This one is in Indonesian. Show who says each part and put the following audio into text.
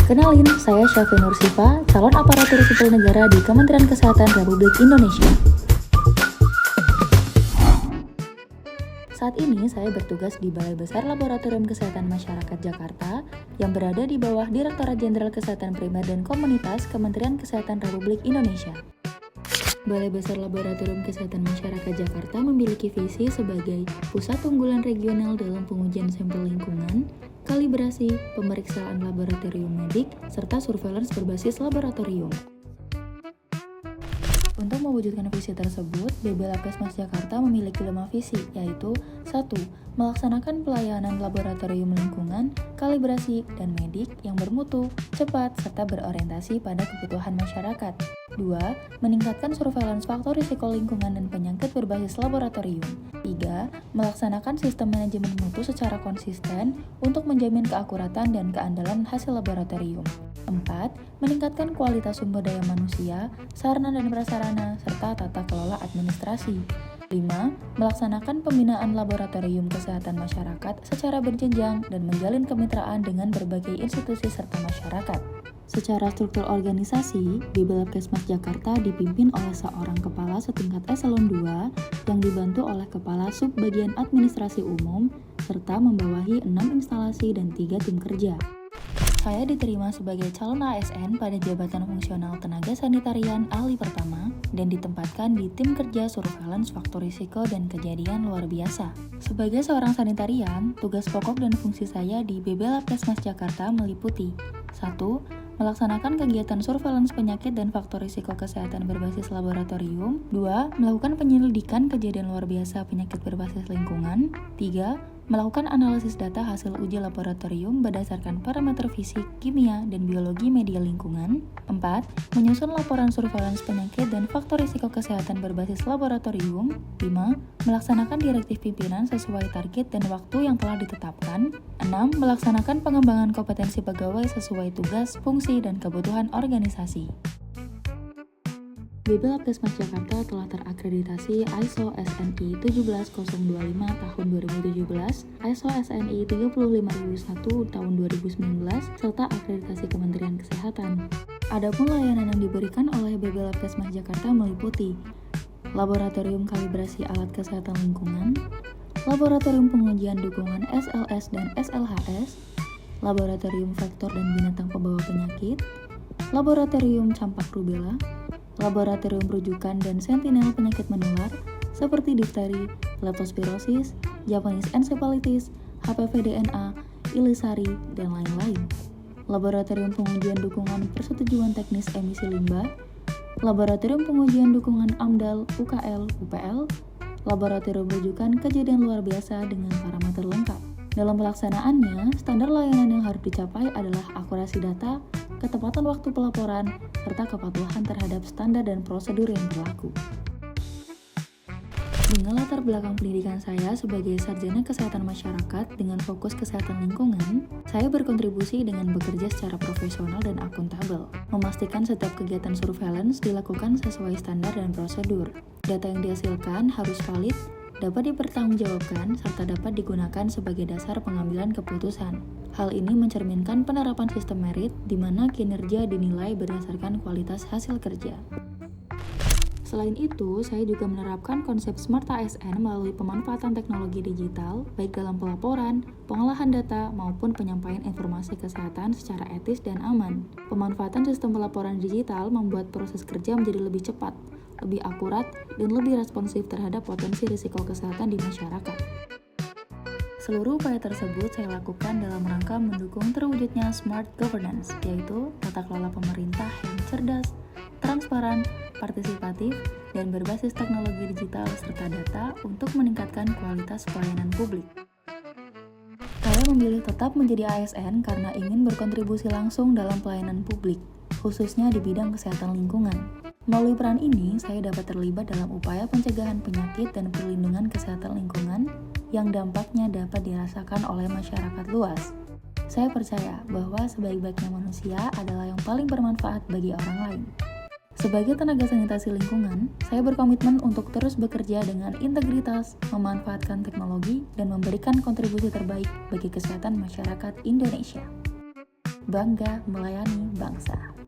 Speaker 1: Kenalin, saya Syafi Nursifa, calon aparatur sipil negara di Kementerian Kesehatan Republik Indonesia. Saat ini saya bertugas di Balai Besar Laboratorium Kesehatan Masyarakat Jakarta yang berada di bawah Direktorat Jenderal Kesehatan Primer dan Komunitas Kementerian Kesehatan Republik Indonesia. Balai Besar Laboratorium Kesehatan Masyarakat Jakarta memiliki visi sebagai pusat unggulan regional dalam pengujian sampel lingkungan, kalibrasi, pemeriksaan laboratorium medik, serta surveillance berbasis laboratorium. Untuk mewujudkan visi tersebut, BB Labkesmas Jakarta memiliki 5 visi, yaitu 1. Melaksanakan pelayanan laboratorium lingkungan, kalibrasi, dan medik yang bermutu, cepat, serta berorientasi pada kebutuhan masyarakat. 2. Meningkatkan surveillance faktor risiko lingkungan dan penyakit berbasis laboratorium. 3. Melaksanakan sistem manajemen mutu secara konsisten untuk menjamin keakuratan dan keandalan hasil laboratorium. 4. Meningkatkan kualitas sumber daya manusia, sarana dan prasarana, serta tata kelola administrasi. 5. Melaksanakan pembinaan laboratorium kesehatan masyarakat secara berjenjang dan menjalin kemitraan dengan berbagai institusi serta masyarakat. Secara struktur organisasi, BB Labkesmas Jakarta dipimpin oleh seorang kepala setingkat eselon 2 yang dibantu oleh kepala subbagian administrasi umum serta membawahi 6 instalasi dan 3 tim kerja. Saya diterima sebagai calon ASN pada jabatan fungsional tenaga sanitarian ahli pertama dan ditempatkan di tim kerja surveillance faktor risiko dan kejadian luar biasa. Sebagai seorang sanitarian, tugas pokok dan fungsi saya di BB Labkesmas Jakarta meliputi 1. Melaksanakan kegiatan surveillance penyakit dan faktor risiko kesehatan berbasis laboratorium. 2. Melakukan penyelidikan kejadian luar biasa penyakit berbasis lingkungan. 3. Melakukan analisis data hasil uji laboratorium berdasarkan parameter fisik, kimia, dan biologi media lingkungan. 4. Menyusun laporan surveillance penyakit dan faktor risiko kesehatan berbasis laboratorium. 5. Melaksanakan direktif pimpinan sesuai target dan waktu yang telah ditetapkan. 6. Melaksanakan pengembangan kompetensi pegawai sesuai tugas, fungsi, dan kebutuhan organisasi. BB Labkesmas Jakarta telah terakreditasi ISO SNI 17025 tahun 2017, ISO SNI 35001 tahun 2019, serta akreditasi Kementerian Kesehatan. Adapun layanan yang diberikan oleh BB Labkesmas Jakarta meliputi Laboratorium Kalibrasi Alat Kesehatan Lingkungan, Laboratorium Pengujian Dukungan SLS dan SLHS, Laboratorium Vektor dan Binatang Pembawa Penyakit, Laboratorium Campak Rubella, Laboratorium Rujukan dan Sentinel Penyakit Menular seperti difteri, leptospirosis, Japanese encephalitis, HPV DNA, ilisari, dan lain-lain. Laboratorium Pengujian Dukungan Persetujuan Teknis Emisi Limbah, Laboratorium Pengujian Dukungan AMDAL, UKL, UPL, Laboratorium Rujukan Kejadian Luar Biasa dengan parameter lengkap. Dalam pelaksanaannya, standar layanan yang harus dicapai adalah akurasi data, ketepatan waktu pelaporan, serta kepatuhan terhadap standar dan prosedur yang berlaku. Dengan latar belakang pendidikan saya sebagai sarjana kesehatan masyarakat dengan fokus kesehatan lingkungan, saya berkontribusi dengan bekerja secara profesional dan akuntabel, memastikan setiap kegiatan surveillance dilakukan sesuai standar dan prosedur. Data yang dihasilkan harus valid, dapat dipertanggungjawabkan, serta dapat digunakan sebagai dasar pengambilan keputusan. Hal ini mencerminkan penerapan sistem merit, di mana kinerja dinilai berdasarkan kualitas hasil kerja. Selain itu, saya juga menerapkan konsep Smart ASN melalui pemanfaatan teknologi digital, baik dalam pelaporan, pengolahan data, maupun penyampaian informasi kesehatan secara etis dan aman. Pemanfaatan sistem pelaporan digital membuat proses kerja menjadi lebih cepat, lebih akurat, dan lebih responsif terhadap potensi risiko kesehatan di masyarakat. Seluruh upaya tersebut saya lakukan dalam rangka mendukung terwujudnya smart governance, yaitu tata kelola pemerintah yang cerdas, transparan, partisipatif, dan berbasis teknologi digital serta data untuk meningkatkan kualitas pelayanan publik. Saya memilih tetap menjadi ASN karena ingin berkontribusi langsung dalam pelayanan publik, khususnya di bidang kesehatan lingkungan. Melalui peran ini, saya dapat terlibat dalam upaya pencegahan penyakit dan perlindungan kesehatan lingkungan yang dampaknya dapat dirasakan oleh masyarakat luas. Saya percaya bahwa sebaik-baiknya manusia adalah yang paling bermanfaat bagi orang lain. Sebagai tenaga sanitasi lingkungan, saya berkomitmen untuk terus bekerja dengan integritas, memanfaatkan teknologi, dan memberikan kontribusi terbaik bagi kesehatan masyarakat Indonesia. bangga melayani bangsa.